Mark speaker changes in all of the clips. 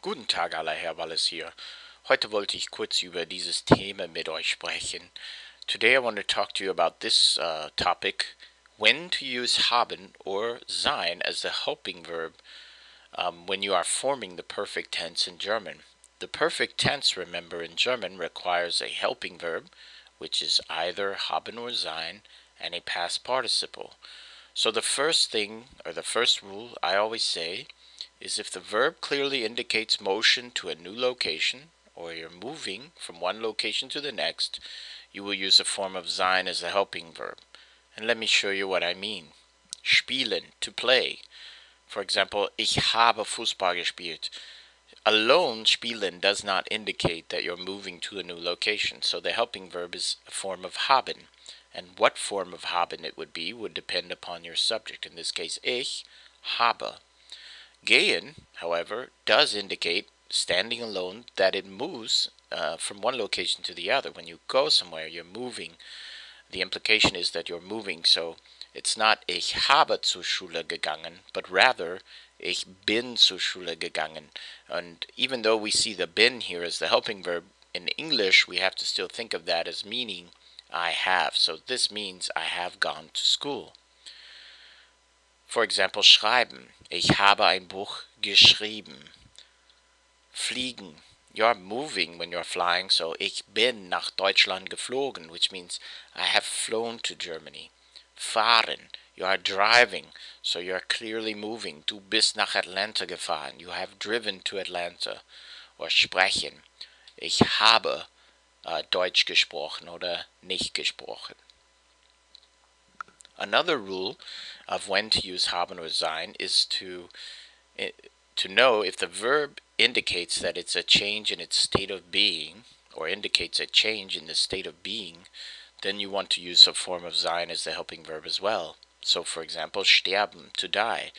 Speaker 1: Guten Tag aller Herr Wallis hier. Heute wollte ich kurz über dieses Thema mit euch sprechen. Today I want to talk to you about this topic, when to use haben or sein as the helping verb when you are forming the perfect tense in German. The perfect tense, remember, in German requires a helping verb, which is either haben or sein, and a past participle. So the first thing, or the first rule I always say, is if the verb clearly indicates motion to a new location, or you're moving from one location to the next, you will use a form of sein as a helping verb. And let me show you what I mean. Spielen, to play. For example, ich habe Fußball gespielt. Alone, spielen does not indicate that you're moving to a new location, so the helping verb is a form of haben. And what form of haben it would be would depend upon your subject. In this case, ich habe. Gehen, however, does indicate, standing alone, that it moves from one location to the other. When you go somewhere, you're moving. The implication is that you're moving, so it's not ich habe zur Schule gegangen, but rather ich bin zur Schule gegangen. And even though we see the bin here as the helping verb, in English we have to still think of that as meaning I have. So this means I have gone to school. For example, schreiben. Ich habe ein Buch geschrieben. Fliegen. You're moving when you're flying, so ich bin nach Deutschland geflogen, which means I have flown to Germany. Fahren. You are driving, so you're clearly moving. Du bist nach Atlanta gefahren. You have driven to Atlanta. Or sprechen. Ich habe Deutsch gesprochen oder nicht gesprochen. Another rule of when to use haben or sein is to know if the verb indicates that it's a change in its state of being, or indicates a change in the state of being, then you want to use a form of sein as the helping verb as well. So for example, sterben, to die.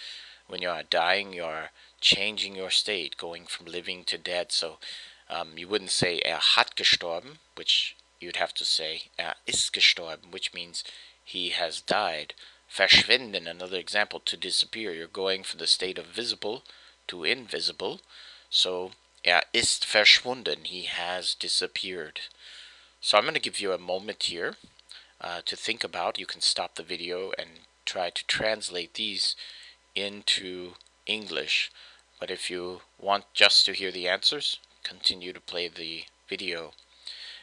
Speaker 1: When you are dying, you are changing your state, going from living to dead. So you wouldn't say hat gestorben, which you'd have to say ist gestorben, which means he has died. Verschwinden, another example, to disappear. You're going from the state of visible to invisible. So ist verschwunden, he has disappeared. So I'm going to give you a moment here to think about. You can stop the video and try to translate these into English. But if you want just to hear the answers, continue to play the video.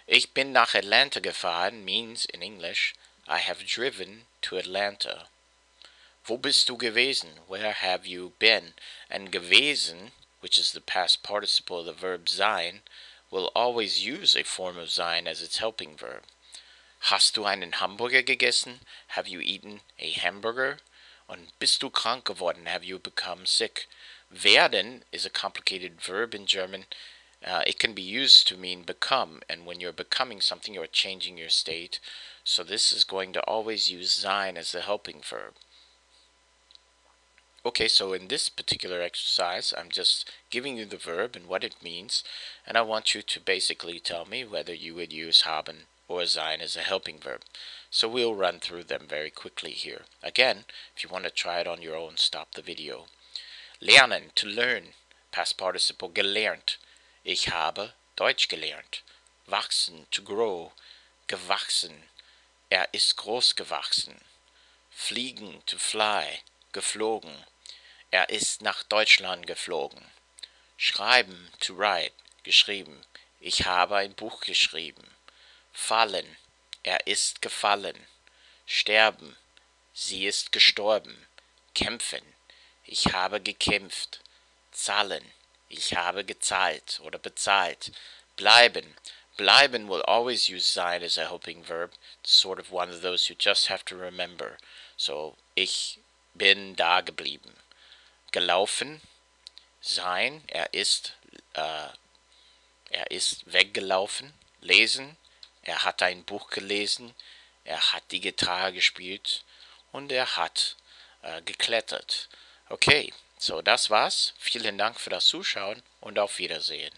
Speaker 1: Ich bin nach Atlanta gefahren means, in English, I have driven to Atlanta. Wo bist du gewesen? Where have you been? And gewesen, which is the past participle of the verb sein, will always use a form of sein as its helping verb. Hast du einen Hamburger gegessen? Have you eaten a hamburger? Und bist du krank geworden? Have you become sick? Werden is a complicated verb in German. It can be used to mean become, and when you're becoming something, you're changing your state. So this is going to always use sein as the helping verb. Okay, so in this particular exercise, I'm just giving you the verb and what it means, and I want you to basically tell me whether you would use haben or sein as a helping verb. So we'll run through them very quickly here. Again, if you want to try it on your own, stop the video. Lernen, to learn. Past participle gelernt. Ich habe Deutsch gelernt. Wachsen, to grow. Gewachsen. Er ist groß gewachsen. Fliegen, to fly. Geflogen. Er ist nach Deutschland geflogen. Schreiben, to write. Geschrieben. Ich habe ein Buch geschrieben. Fallen. Er ist gefallen. Sterben. Sie ist gestorben. Kämpfen. Ich habe gekämpft. Zahlen. Ich habe gezahlt oder bezahlt. Bleiben. Bleiben will always use sein as a helping verb. It's sort of one of those you just have to remember. So, ich bin da geblieben. Gelaufen. Sein. Er ist weggelaufen. Lesen. Er hat ein Buch gelesen. Er hat die Gitarre gespielt. Und er hat geklettert. Okay, so das war's. Vielen Dank für das Zuschauen und auf Wiedersehen.